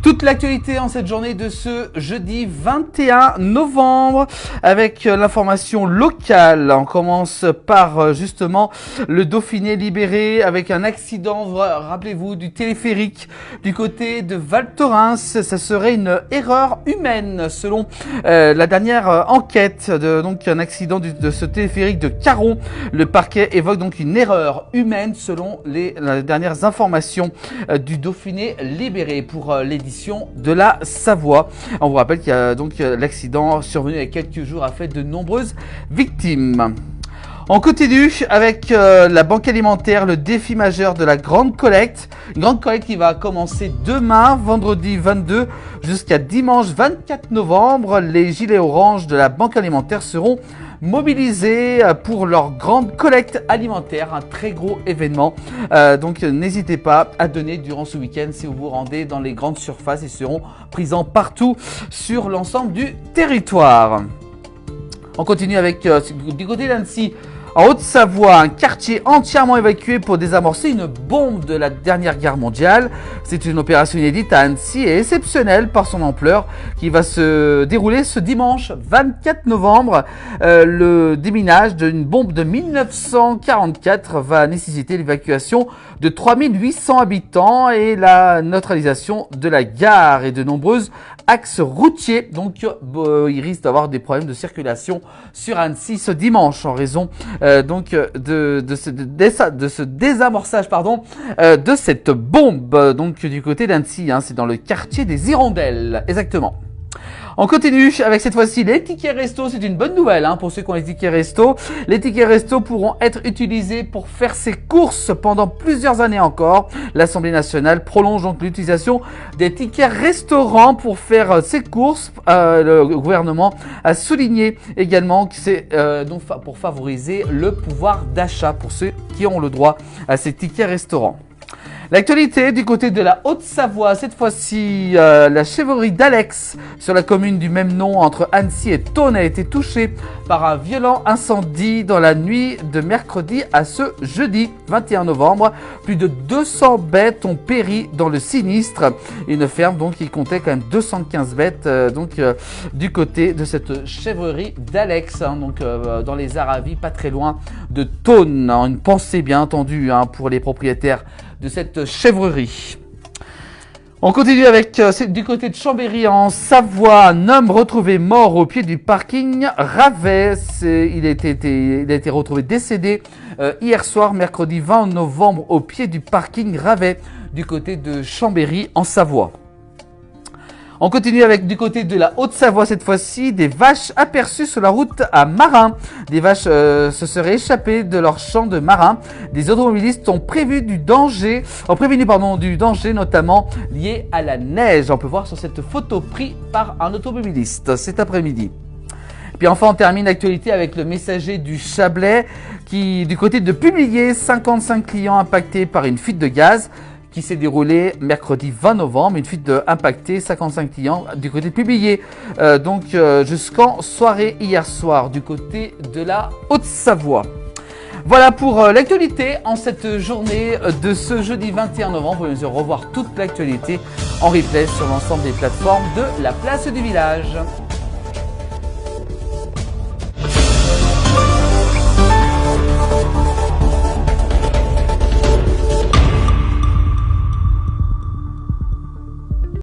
Toute l'actualité en cette journée de ce jeudi 21 novembre avec l'information locale. On commence par justement le Dauphiné libéré avec un accident, rappelez-vous, du téléphérique du côté de Val Thorens. Ça serait une erreur humaine selon la dernière enquête. Donc un accident de ce téléphérique de Caron. Le parquet évoque donc une erreur humaine selon les dernières informations du Dauphiné libéré pour l'édition de la Savoie. On vous rappelle qu'il y a donc l'accident survenu il y a quelques jours a fait de nombreuses victimes. On continue avec la Banque Alimentaire, le défi majeur de la grande collecte. Une grande collecte qui va commencer demain, vendredi 22 jusqu'à dimanche 24 novembre. Les gilets orange de la Banque Alimentaire seront mobilisés pour leur grande collecte alimentaire, un très gros événement. Donc n'hésitez pas à donner durant ce week-end si vous vous rendez dans les grandes surfaces. Ils seront présents partout sur l'ensemble du territoire. On continue avec du côté d'Annecy. En Haute-Savoie, un quartier entièrement évacué pour désamorcer une bombe de la dernière guerre mondiale. C'est une opération inédite à Annecy et exceptionnelle par son ampleur qui va se dérouler ce dimanche 24 novembre. Le déminage d'une bombe de 1944 va nécessiter l'évacuation de 3800 habitants et la neutralisation de la gare et de nombreux axes routiers. Donc il risque d'avoir des problèmes de circulation sur Annecy ce dimanche en raison de ce désamorçage de cette bombe donc du côté d'Annecy, c'est dans le quartier des Hirondelles exactement. On continue avec cette fois-ci les tickets resto. C'est une bonne nouvelle pour ceux qui ont les tickets resto. Les tickets resto pourront être utilisés pour faire ses courses pendant plusieurs années encore. L'Assemblée nationale prolonge donc l'utilisation des tickets restaurants pour faire ses courses. Le gouvernement a souligné également que c'est donc pour favoriser le pouvoir d'achat pour ceux qui ont le droit à ces tickets restaurants. L'actualité du côté de la Haute-Savoie, cette fois-ci, la chèvrerie d'Alex sur la commune du même nom entre Annecy et Thônes a été touchée par un violent incendie dans la nuit de mercredi à ce jeudi 21 novembre. Plus de 200 bêtes ont péri dans le sinistre. Une ferme donc qui comptait quand même 215 bêtes du côté de cette chèvrerie d'Alex, dans les Aravis, pas très loin de Thônes. Une pensée bien entendu pour les propriétaires de cette chèvrerie. On continue avec du côté de Chambéry en Savoie, un homme retrouvé mort au pied du parking Ravet. Il a été retrouvé décédé hier soir, mercredi 20 novembre, au pied du parking Ravet du côté de Chambéry en Savoie. On continue avec du côté de la Haute-Savoie cette fois-ci, des vaches aperçues sur la route à Marin. Des vaches se seraient échappées de leur champ de Marin. Des automobilistes ont prévenu du danger notamment lié à la neige. On peut voir sur cette photo prise par un automobiliste cet après-midi. Puis enfin, on termine l'actualité avec le messager du Chablais qui, du côté de Publié, 55 clients impactés par une fuite de gaz qui s'est déroulée mercredi 20 novembre, une fuite impactée 55 clients du côté de Publié, jusqu'en soirée hier soir du côté de la Haute-Savoie. Voilà pour l'actualité en cette journée de ce jeudi 21 novembre. Vous pouvez revoir toute l'actualité en replay sur l'ensemble des plateformes de la place du village.